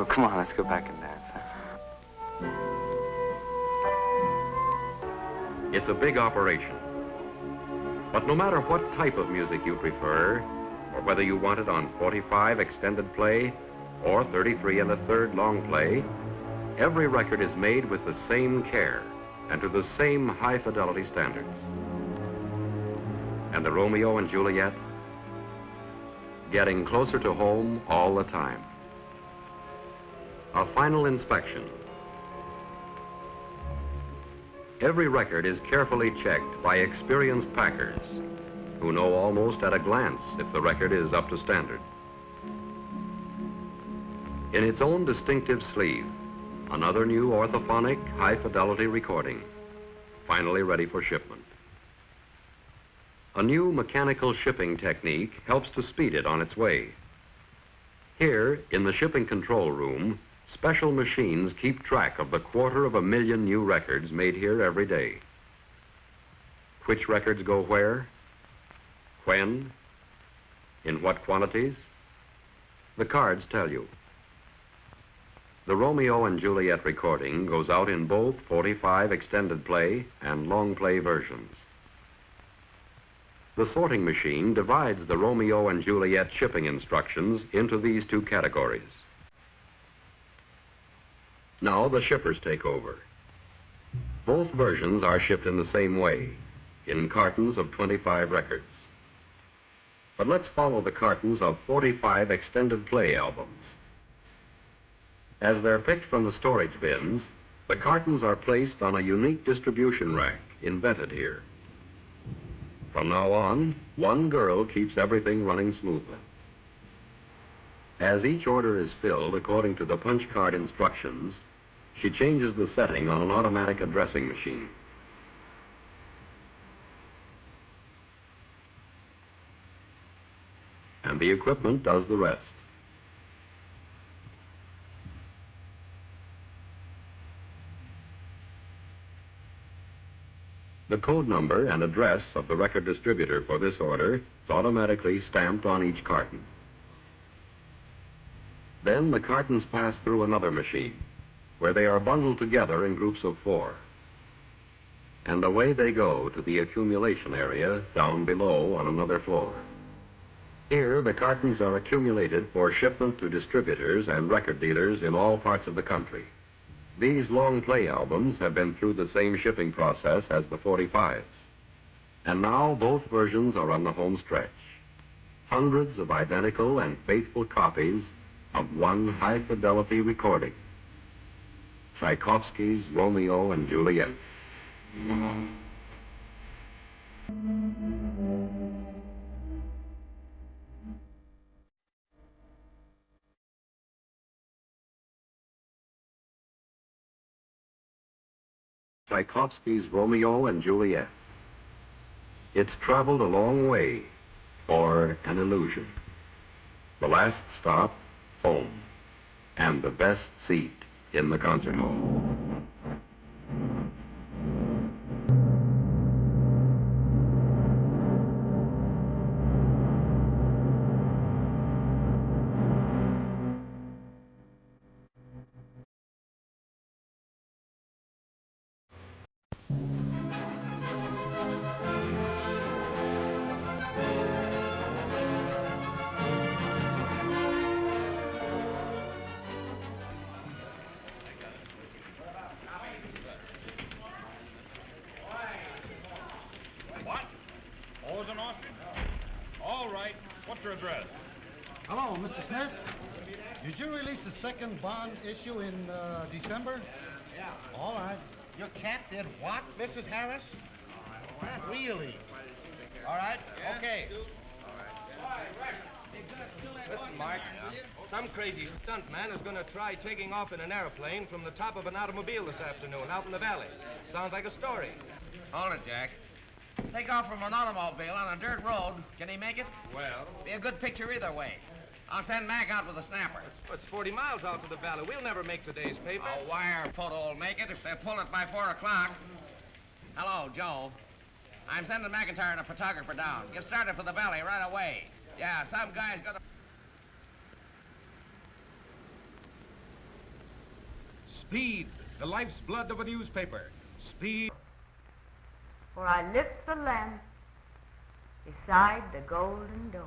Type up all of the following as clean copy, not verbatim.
Well, come on, let's go back and dance, huh? It's a big operation. But no matter what type of music you prefer, or whether you want it on 45 extended play or 33 1/3 long play, every record is made with the same care and to the same high fidelity standards. And the Romeo and Juliet, getting closer to home all the time. A final inspection. Every record is carefully checked by experienced packers who know almost at a glance if the record is up to standard. In its own distinctive sleeve, another new orthophonic high-fidelity recording, finally ready for shipment. A new mechanical shipping technique helps to speed it on its way. Here, in the shipping control room, special machines keep track of the 250,000 new records made here every day. Which records go where? When? In what quantities? The cards tell you. The Romeo and Juliet recording goes out in both 45 extended play and long play versions. The sorting machine divides the Romeo and Juliet shipping instructions into these two categories. Now the shippers take over. Both versions are shipped in the same way, in cartons of 25 records. But let's follow the cartons of 45 extended play albums. As they're picked from the storage bins, the cartons are placed on a unique distribution rack invented here. From now on, one girl keeps everything running smoothly. As each order is filled according to the punch card instructions, she changes the setting on an automatic addressing machine. And the equipment does the rest. The code number and address of the record distributor for this order is automatically stamped on each carton. Then the cartons pass through another machine, where they are bundled together in groups of 4. And away they go to the accumulation area down below on another floor. Here, the cartons are accumulated for shipment to distributors and record dealers in all parts of the country. These long play albums have been through the same shipping process as the 45s. And now both versions are on the home stretch. Hundreds of identical and faithful copies of one high-fidelity recording. Tchaikovsky's Romeo and Juliet. Tchaikovsky's Romeo and Juliet. It's traveled a long way for an illusion. The last stop, home, and the best seat in the concert hall. Hello, Mr. Smith. Did you release the second bond issue in December? Yeah. All right. Your cat did what, Mrs. Harris? Not really. All right, okay. Listen, Mark, some crazy stuntman is going to try taking off in an airplane from the top of an automobile this afternoon out in the valley. Sounds like a story. Hold it, Jack. Take off from an automobile on a dirt road. Can he make it? Well, Be a good picture either way. I'll send Mac out with a snapper. it's 40 miles out to the valley. We'll never make today's paper. A wire photo will make it if they pull it by 4 o'clock. Hello, Joe. I'm sending McIntyre and a photographer down. Get started for the valley right away. Yeah, some guy's got a... Speed, the life's blood of a newspaper. Speed. For I lift the lamp beside the golden door.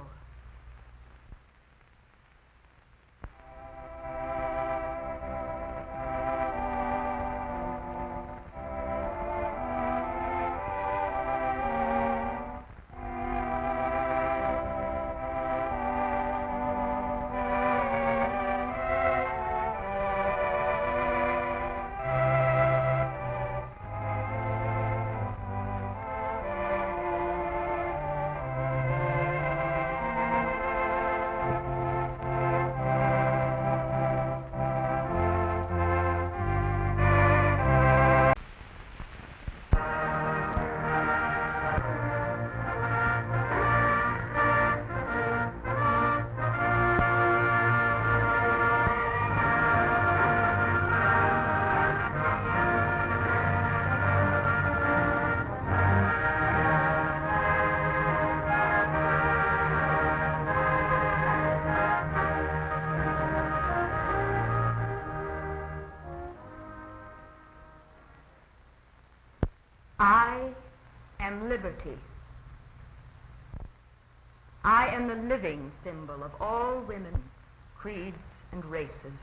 I am liberty. I am the living symbol of all women, creeds, and races.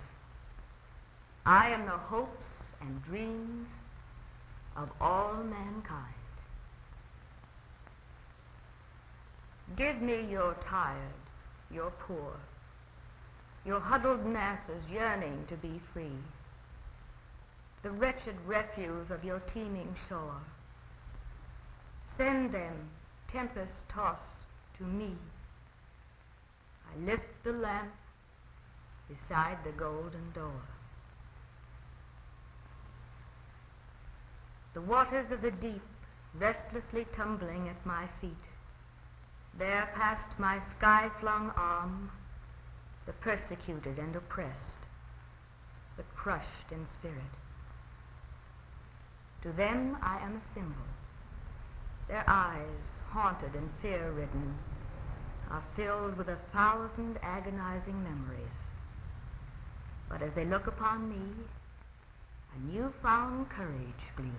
I am the hopes and dreams of all mankind. Give me your tired, your poor, your huddled masses yearning to be free, the wretched refuse of your teeming shore. Send them, tempest-tossed, to me. I lift the lamp beside the golden door. The waters of the deep, restlessly tumbling at my feet, bear past my sky-flung arm the persecuted and oppressed, the crushed in spirit. To them I am a symbol. Their eyes, haunted and fear-ridden, are filled with 1,000 agonizing memories. But as they look upon me, a newfound courage gleams.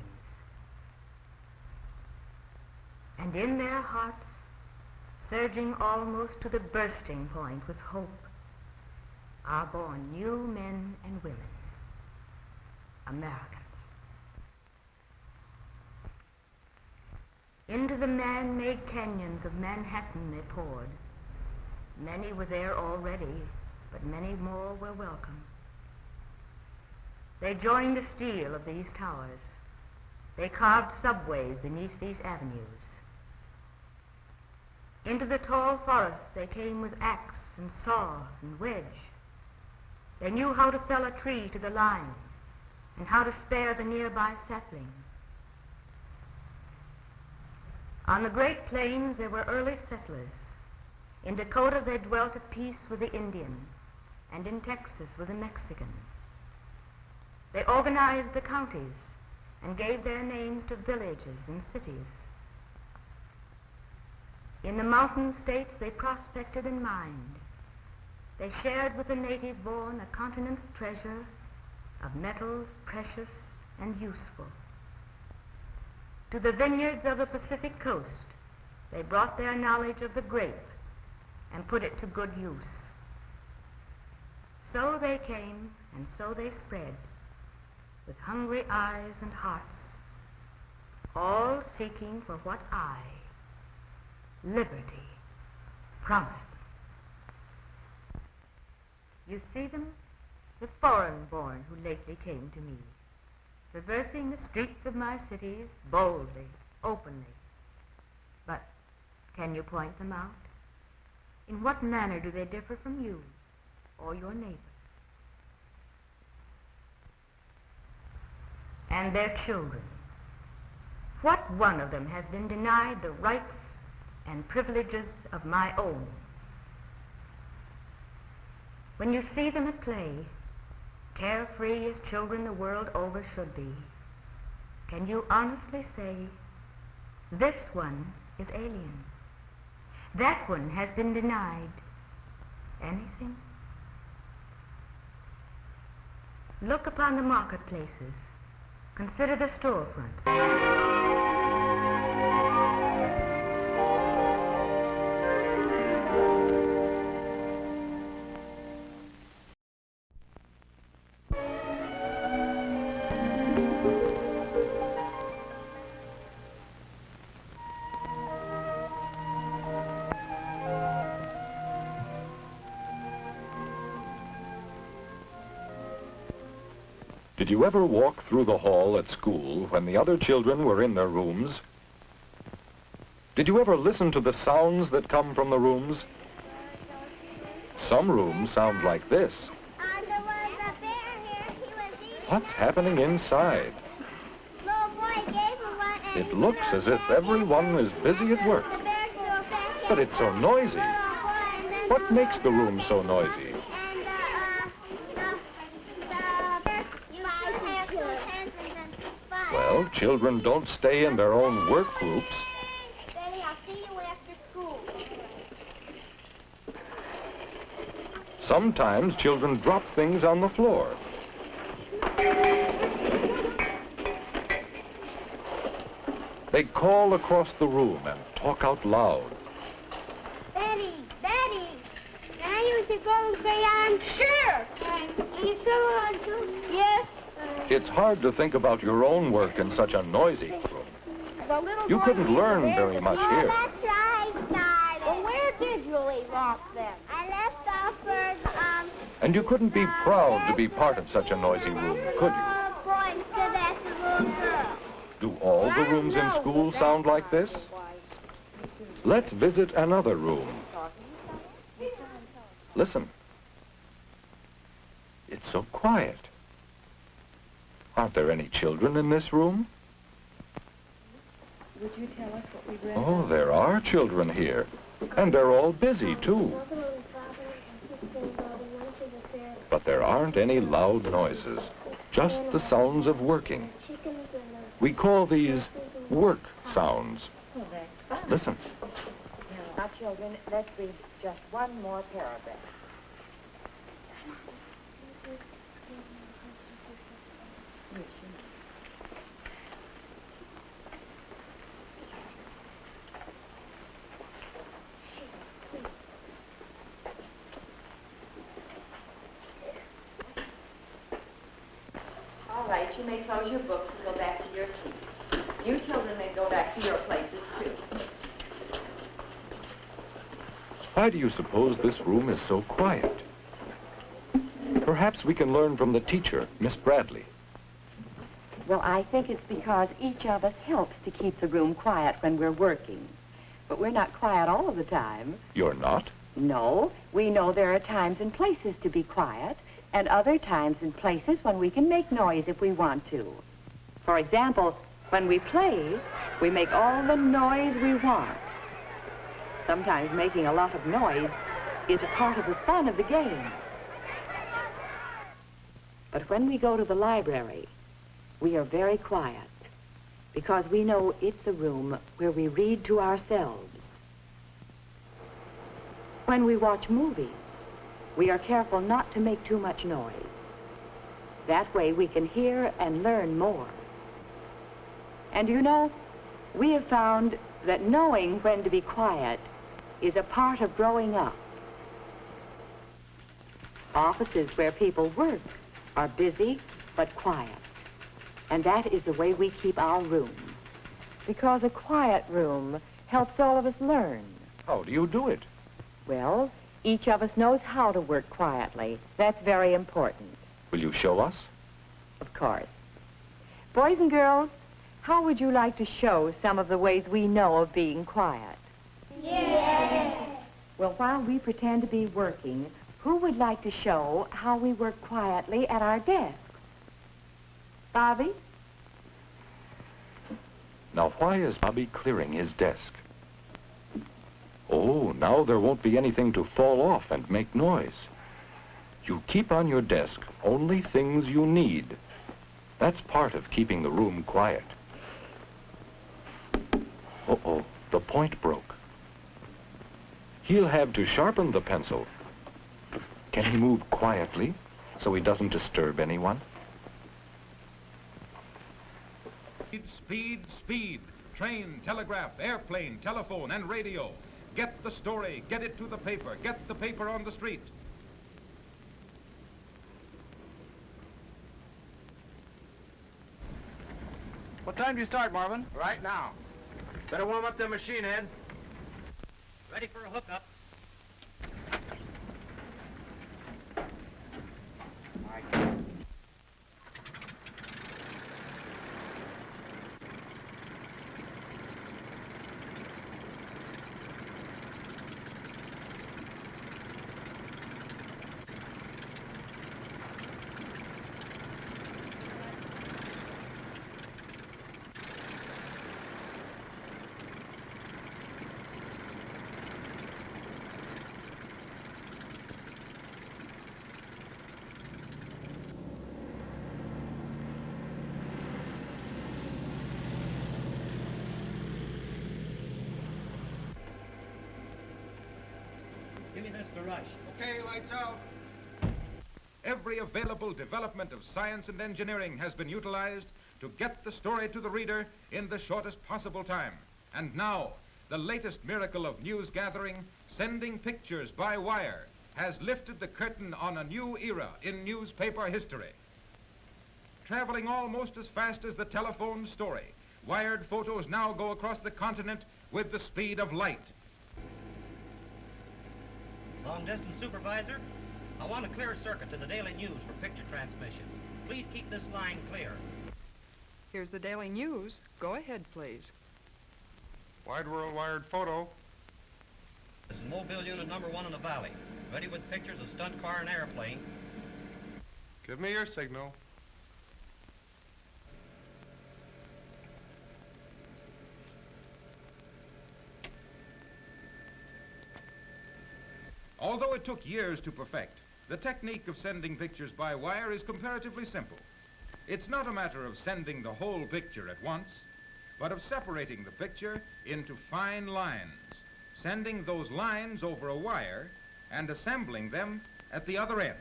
And in their hearts, surging almost to the bursting point with hope, are born new men and women, Americans. Into the man-made canyons of Manhattan they poured. Many were there already, but many more were welcome. They joined the steel of these towers. They carved subways beneath these avenues. Into the tall forests they came with axe and saw and wedge. They knew how to fell a tree to the line and how to spare the nearby sapling. On the Great Plains there were early settlers. In Dakota they dwelt at peace with the Indian, and in Texas with the Mexican. They organized the counties and gave their names to villages and cities. In the mountain states they prospected and mined. They shared with the native born a continent's treasure of metals precious and useful. To the vineyards of the Pacific coast, they brought their knowledge of the grape and put it to good use. So they came, and so they spread, with hungry eyes and hearts, all seeking for what I, liberty, promised them. You see them, the foreign-born who lately came to me, traversing the streets of my cities boldly, openly. But can you point them out? In what manner do they differ from you or your neighbor? And their children. What one of them has been denied the rights and privileges of my own? When you see them at play, carefree as children the world over should be, can you honestly say, this one is alien, that one has been denied anything? Look upon the marketplaces. Consider the storefronts. Did you ever walk through the hall at school when the other children were in their rooms? Did you ever listen to the sounds that come from the rooms? Some rooms sound like this. What's happening inside? It looks as if everyone is busy at work. But it's so noisy. What makes the room so noisy? Well, children don't stay in their own work groups. Daddy, I'll see you after school. Sometimes children drop things on the floor. They call across the room and talk out loud. Daddy, can I use your golden crayon? Sure. Can you come on too? Yes. It's hard to think about your own work in such a noisy room. You couldn't learn very much here. That's right, darling. Well, where did you leave off then? I left off for, And you couldn't be proud to be part of such a noisy room, could you? boy instead of the little girl. Do all the rooms in school sound like this? Let's visit another room. Listen. It's so quiet. Aren't there any children in this room? Would you tell us what we read? Oh, there are children here. And they're all busy, too. But there aren't any loud noises, just the sounds of working. We call these work sounds. Oh, that's fun. Listen. Now, children, let's read just one more paragraph. All right, you may close your books and go back to your seats. You children may go back to your places, too. Why do you suppose this room is so quiet? Perhaps we can learn from the teacher, Miss Bradley. Well, I think it's because each of us helps to keep the room quiet when we're working. But we're not quiet all of the time. You're not? No, we know there are times and places to be quiet, and other times and places when we can make noise if we want to. For example, when we play, we make all the noise we want. Sometimes making a lot of noise is a part of the fun of the game. But when we go to the library, we are very quiet because we know it's a room where we read to ourselves. When we watch movies, we are careful not to make too much noise. That way we can hear and learn more. And you know, we have found that knowing when to be quiet is a part of growing up. Offices where people work are busy but quiet. And that is the way we keep our room. Because a quiet room helps all of us learn. How do you do it? Well, each of us knows how to work quietly. That's very important. Will you show us? Of course. Boys and girls, how would you like to show some of the ways we know of being quiet? Yes. Well, while we pretend to be working, who would like to show how we work quietly at our desks? Bobby? Now, why is Bobby clearing his desk? Oh, now there won't be anything to fall off and make noise. You keep on your desk only things you need. That's part of keeping the room quiet. Uh-oh, the point broke. He'll have to sharpen the pencil. Can he move quietly so he doesn't disturb anyone? speed, speed. Train, telegraph, airplane, telephone, and radio. Get the story, get it to the paper, get the paper on the street. What time do you start, Marvin? Right now. Better warm up the machine, Ed. Ready for a hookup. Give me this to rush. Okay, lights out. Every available development of science and engineering has been utilized to get the story to the reader in the shortest possible time. And now, the latest miracle of news gathering, sending pictures by wire, has lifted the curtain on a new era in newspaper history. Traveling almost as fast as the telephone story, wired photos now go across the continent with the speed of light. Long distance supervisor, I want a clear circuit to the Daily News for picture transmission. Please keep this line clear. Here's the Daily News. Go ahead, please. Wide world wired photo. This is mobile unit number 1 in the valley, ready with pictures of stunt car and airplane. Give me your signal. Although it took years to perfect, the technique of sending pictures by wire is comparatively simple. It's not a matter of sending the whole picture at once, but of separating the picture into fine lines, sending those lines over a wire and assembling them at the other end.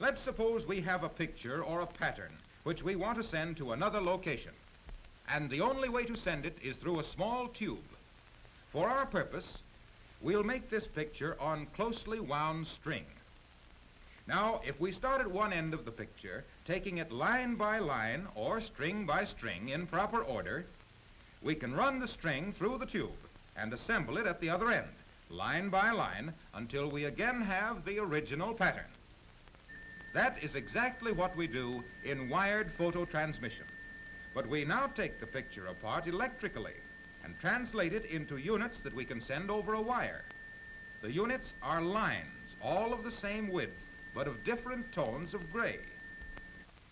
Let's suppose we have a picture or a pattern which we want to send to another location, and the only way to send it is through a small tube. For our purpose, we'll make this picture on closely wound string. Now, if we start at one end of the picture, taking it line by line or string by string in proper order, we can run the string through the tube and assemble it at the other end, line by line, until we again have the original pattern. That is exactly what we do in wired photo transmission. But we now take the picture apart electrically and translate it into units that we can send over a wire. The units are lines, all of the same width, but of different tones of gray.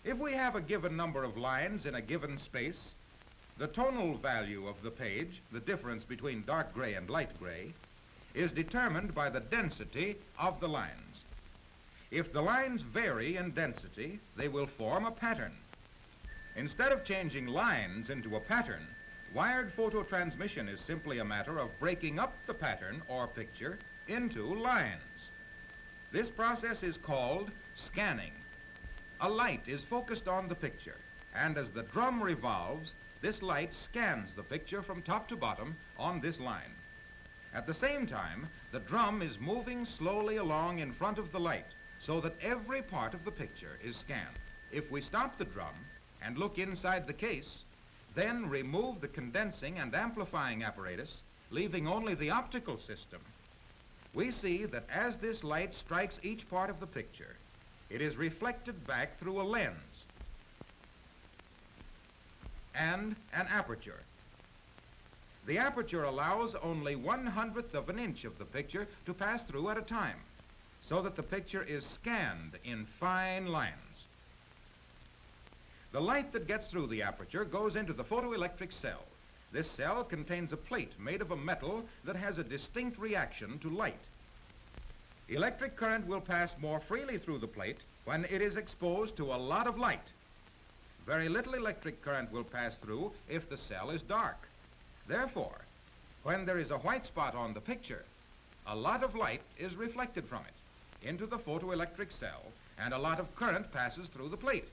If we have a given number of lines in a given space, the tonal value of the page, the difference between dark gray and light gray, is determined by the density of the lines. If the lines vary in density, they will form a pattern. Instead of changing lines into a pattern, wired photo transmission is simply a matter of breaking up the pattern or picture into lines. This process is called scanning. A light is focused on the picture, and as the drum revolves, this light scans the picture from top to bottom on this line. At the same time, the drum is moving slowly along in front of the light, so that every part of the picture is scanned. If we stop the drum and look inside the case, then remove the condensing and amplifying apparatus, leaving only the optical system, we see that as this light strikes each part of the picture, it is reflected back through a lens and an aperture. The aperture allows only 1/100th of an inch of the picture to pass through at a time, so that the picture is scanned in fine lines. The light that gets through the aperture goes into the photoelectric cell. This cell contains a plate made of a metal that has a distinct reaction to light. Electric current will pass more freely through the plate when it is exposed to a lot of light. Very little electric current will pass through if the cell is dark. Therefore, when there is a white spot on the picture, a lot of light is reflected from it into the photoelectric cell, and a lot of current passes through the plate.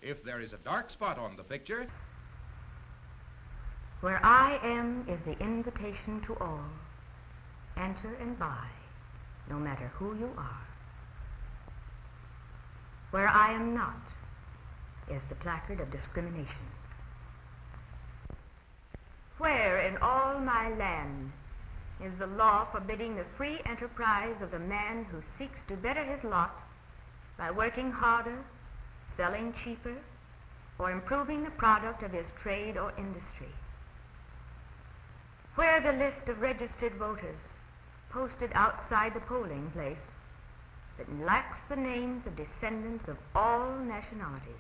If there is a dark spot on the picture, Where I am is the invitation to all. Enter and buy, no matter who you are. Where I am not is the placard of discrimination. Where in all my land is the law forbidding the free enterprise of the man who seeks to better his lot by working harder, selling cheaper, or improving the product of his trade or industry? Where the list of registered voters posted outside the polling place that lacks the names of descendants of all nationalities,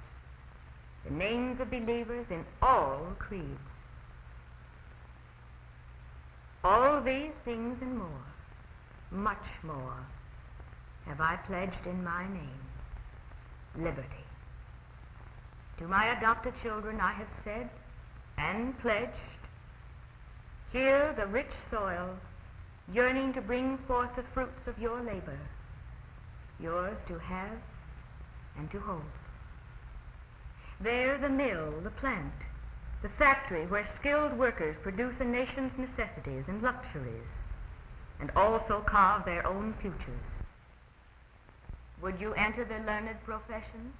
the names of believers in all creeds. All these things and more, much more, have I pledged in my name, liberty. To my adopted children I have said and pledged, here the rich soil, yearning to bring forth the fruits of your labor, yours to have and to hold. There the mill, the plant, the factory where skilled workers produce a nation's necessities and luxuries, and also carve their own futures. Would you enter the learned professions?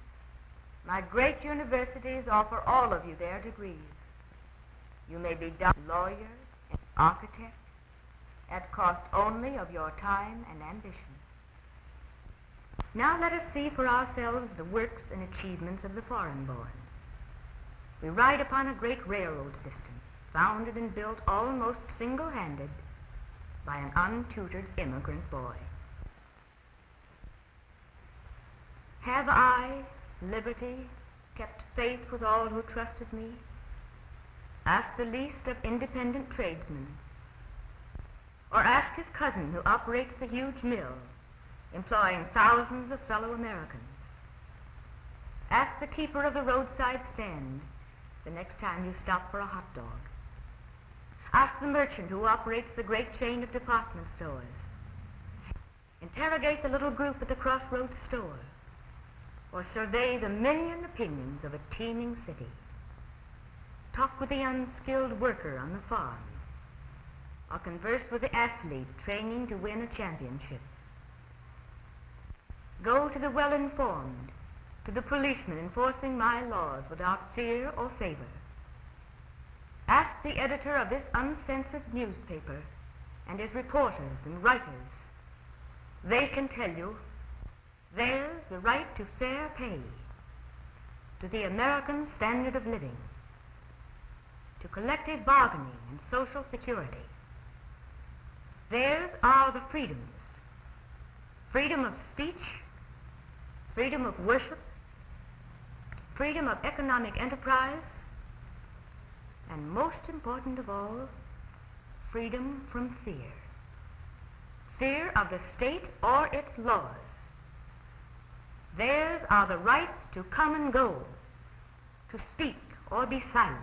My great universities offer all of you their degrees. You may be lawyer and architect at cost only of your time and ambition. Now let us see for ourselves the works and achievements of the foreign-born. We ride upon a great railroad system, founded and built almost single-handed by an untutored immigrant boy. Have I, liberty, kept faith with all who trusted me? Ask the least of independent tradesmen, or ask his cousin who operates the huge mill, employing thousands of fellow Americans. Ask the keeper of the roadside stand the next time you stop for a hot dog. Ask the merchant who operates the great chain of department stores. Interrogate the little group at the crossroads store, or survey the million opinions of a teeming city. Talk with the unskilled worker on the farm, or converse with the athlete training to win a championship. Go to the well-informed, to the policeman enforcing my laws without fear or favor. Ask the editor of this uncensored newspaper and his reporters and writers. They can tell you there's the right to fair pay, to the American standard of living, to collective bargaining and social security. Theirs are the freedoms: freedom of speech, freedom of worship, freedom of economic enterprise, and most important of all, freedom from fear. Fear of the state or its laws. Theirs are the rights to come and go, to speak or be silent,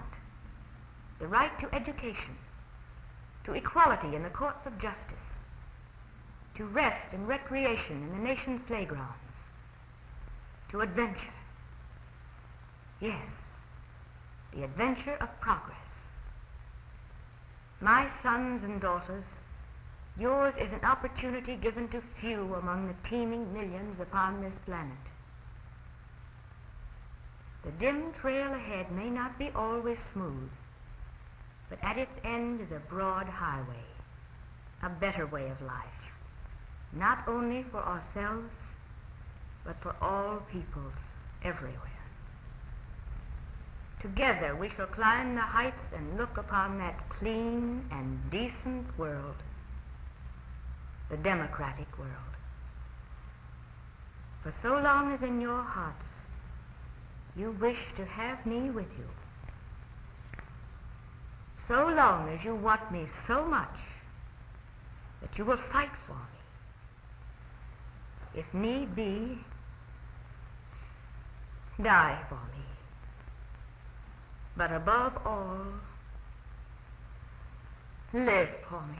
the right to education, to equality in the courts of justice, to rest and recreation in the nation's playgrounds, to adventure. Yes, the adventure of progress. My sons and daughters, yours is an opportunity given to few among the teeming millions upon this planet. The dim trail ahead may not be always smooth, but at its end is a broad highway, a better way of life, not only for ourselves, but for all peoples everywhere. Together we shall climb the heights and look upon that clean and decent world, the democratic world. For so long as in your hearts you wish to have me with you, so long as you want me so much that you will fight for me, if need be, die for me. But above all, live for me.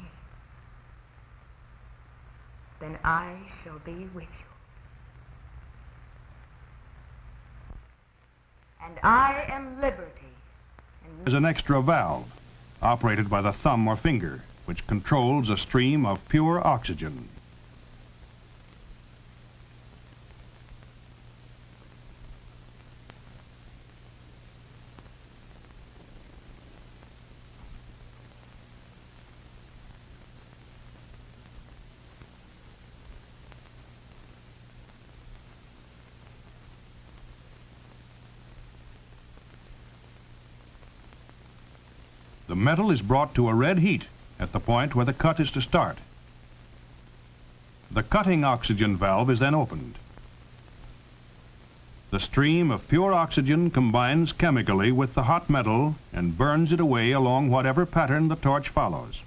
Then I shall be with you. And I am liberty. There's an extra valve. operated by the thumb or finger, which controls a stream of pure oxygen. The metal is brought to a red heat at the point where the cut is to start. The cutting oxygen valve is then opened. The stream of pure oxygen combines chemically with the hot metal and burns it away along whatever pattern the torch follows.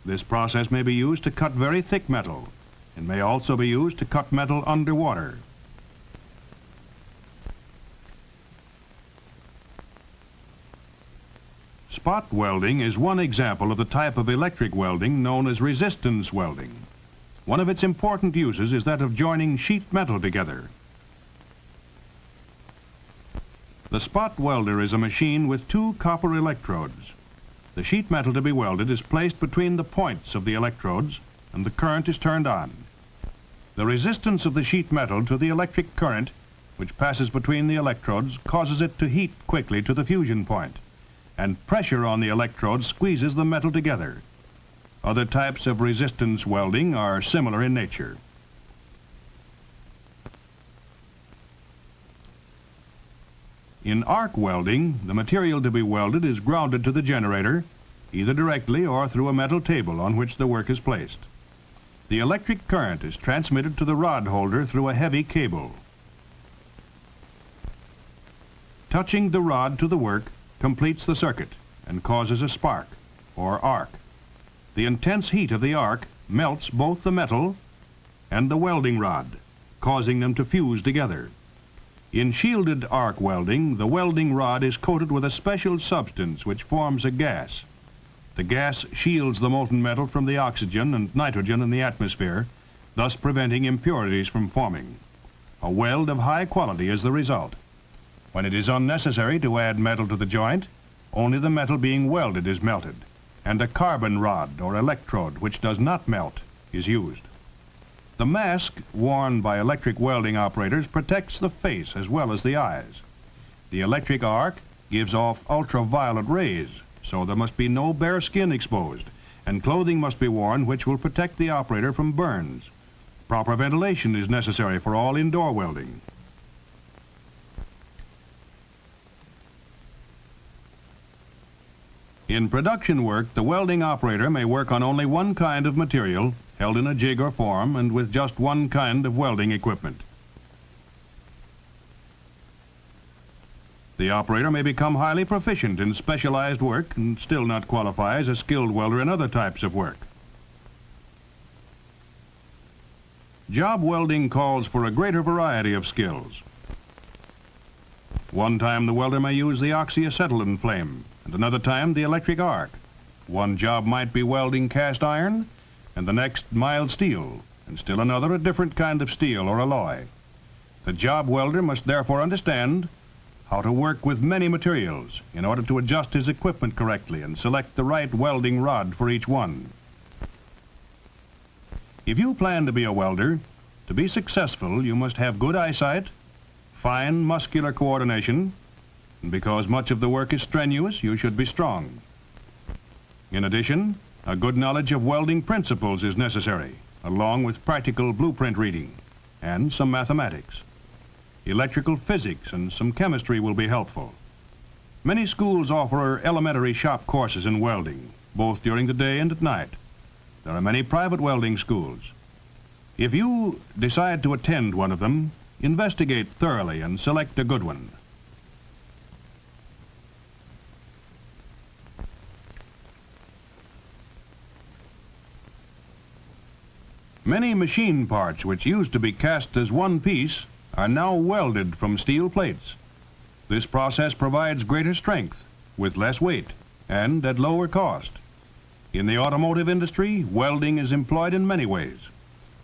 This process may be used to cut very thick metal and may also be used to cut metal underwater. Spot welding is one example of the type of electric welding known as resistance welding. One of its important uses is that of joining sheet metal together. The spot welder is a machine with two copper electrodes. The sheet metal to be welded is placed between the points of the electrodes and the current is turned on. The resistance of the sheet metal to the electric current, which passes between the electrodes, causes it to heat quickly to the fusion point, and pressure on the electrodes squeezes the metal together. Other types of resistance welding are similar in nature. In arc welding, the material to be welded is grounded to the generator, either directly or through a metal table on which the work is placed. The electric current is transmitted to the rod holder through a heavy cable. Touching the rod to the work completes the circuit and causes a spark, or arc. The intense heat of the arc melts both the metal and the welding rod, causing them to fuse together. In shielded arc welding, the welding rod is coated with a special substance which forms a gas. The gas shields the molten metal from the oxygen and nitrogen in the atmosphere, thus preventing impurities from forming. A weld of high quality is the result. When it is unnecessary to add metal to the joint, only the metal being welded is melted, and a carbon rod or electrode which does not melt is used. The mask worn by electric welding operators protects the face as well as the eyes. The electric arc gives off ultraviolet rays, so there must be no bare skin exposed, and clothing must be worn which will protect the operator from burns. Proper ventilation is necessary for all indoor welding. In production work, the welding operator may work on only one kind of material, held in a jig or form, and with just one kind of welding equipment. The operator may become highly proficient in specialized work and still not qualify as a skilled welder in other types of work. Job welding calls for a greater variety of skills. One time the welder may use the oxyacetylene flame, and another time the electric arc. One job might be welding cast iron, and the next mild steel, and still another a different kind of steel or alloy. The job welder must therefore understand how to work with many materials in order to adjust his equipment correctly and select the right welding rod for each one. If you plan to be a welder, to be successful you must have good eyesight, fine muscular coordination, and because much of the work is strenuous, you should be strong. In addition, a good knowledge of welding principles is necessary, along with practical blueprint reading and some mathematics. Electrical physics and some chemistry will be helpful. Many schools offer elementary shop courses in welding, both during the day and at night. There are many private welding schools. If you decide to attend one of them, investigate thoroughly and select a good one. Many machine parts which used to be cast as one piece are now welded from steel plates. This process provides greater strength with less weight and at lower cost. In the automotive industry, welding is employed in many ways.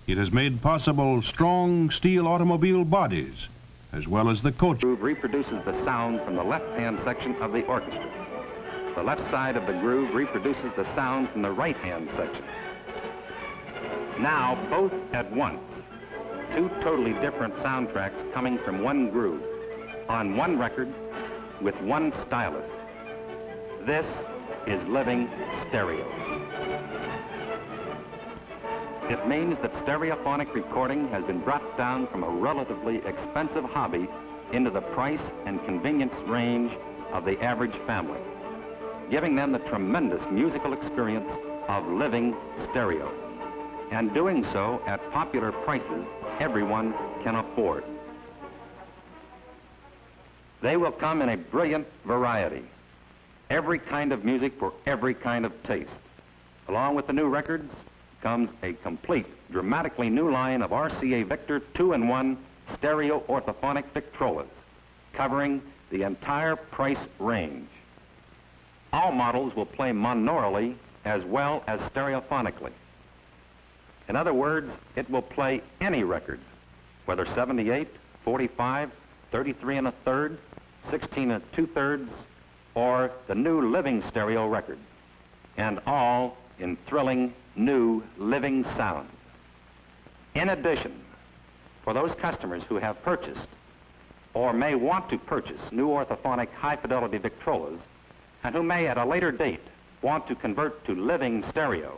It has made possible strong steel automobile bodies, as well as the coach. Reproduces the sound from the left-hand section of the orchestra. The left side of the groove reproduces the sound from the right-hand section. Now, both at once, two totally different soundtracks coming from one groove, on one record, with one stylus. This is living stereo. It means that stereophonic recording has been brought down from a relatively expensive hobby into the price and convenience range of the average family, giving them the tremendous musical experience of living stereo, and doing so at popular prices everyone can afford. They will come in a brilliant variety, every kind of music for every kind of taste. Along with the new records comes a complete, dramatically new line of RCA Victor 2-in-1 stereo orthophonic Victrolas, covering the entire price range. All models will play monoraily as well as stereophonically. In other words, it will play any record, whether 78, 45, 33 1/3, 16 2/3, or the new living stereo record, and all in thrilling new living sound. In addition, for those customers who have purchased or may want to purchase new orthophonic high-fidelity Victrolas and who may at a later date want to convert to living stereo,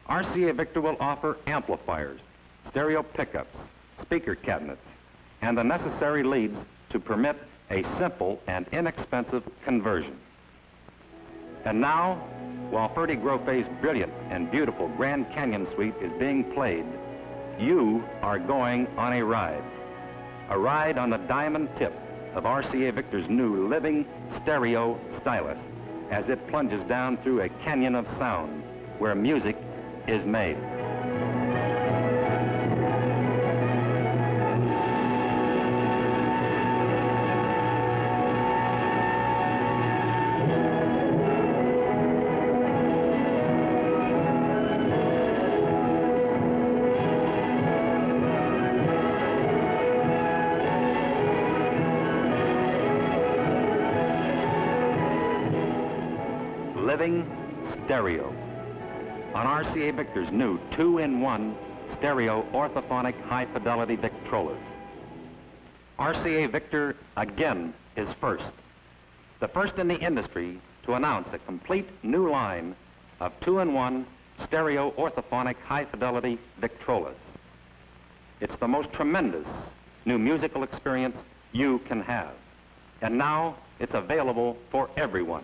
RCA Victor will offer amplifiers, stereo pickups, speaker cabinets, and the necessary leads to permit a simple and inexpensive conversion. And now, while Ferdy Groffe's brilliant and beautiful Grand Canyon Suite is being played, you are going on a ride on the diamond tip of RCA Victor's new living stereo stylus as it plunges down through a canyon of sound where music is made. Living stereo on RCA Victor's new 2-in-1 stereo orthophonic high-fidelity Victrolas. RCA Victor again is first, the first in the industry to announce a complete new line of 2-in-1 stereo orthophonic high-fidelity Victrolas. It's the most tremendous new musical experience you can have, and now it's available for everyone.